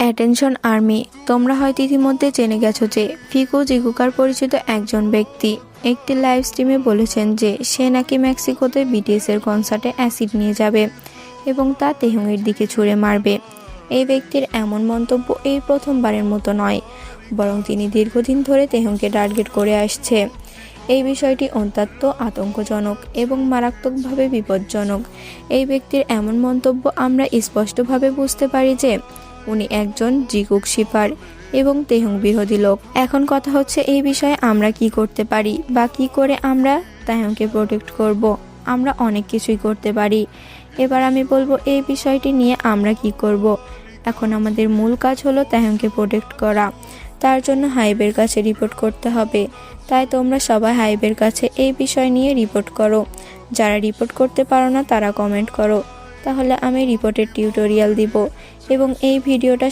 Attention army. তোমরা হয়তো ইতিমধ্যে জেনে গেছো যে ফিকো জিগুকার পরিচিত একজন ব্যক্তি একটি লাইভ স্ট্রিমে বলেছেন যে সে নাকি মেক্সিকোতে বিটিএসের কনসার্টে অ্যাসিড নিয়ে যাবে এবং তা তেহংয়ের দিকে ছুঁড়ে মারবে। এই ব্যক্তির এমন মন্তব্য এই প্রথমবারের মতো নয়, বরং তিনি দীর্ঘদিন ধরে তেহংকে টার্গেট করে আসছে। এই বিষয়টি অত্যন্ত আতঙ্কজনক এবং মারাত্মকভাবে বিপজ্জনক। এই ব্যক্তির এমন মন্তব্য আমরা স্পষ্টভাবে বুঝতে পারি যে উনি একজন জিগুক শিপার এবং তেহং বিরোধী লোক। এখন কথা হচ্ছে এই বিষয়ে আমরা কি করতে পারি বা কি করে আমরা তেহংকে প্রোটেক্ট করব। আমরা অনেক কিছুই করতে পারি। এবার আমি বলবো এই বিষয়টি নিয়ে আমরা কি করব। এখন আমাদের মূল কাজ হলো তেহংকে প্রোটেক্ট করা। তার জন্য হাইবের কাছে রিপোর্ট করতে হবে। তাই তোমরা সবাই হাইবের কাছে এই বিষয় নিয়ে রিপোর্ট করো। যারা রিপোর্ট করতে পারো না তারা কমেন্ট করো, তাহলে আমি রিপোর্টের টিউটোরিয়াল দিব এবং এই ভিডিওটা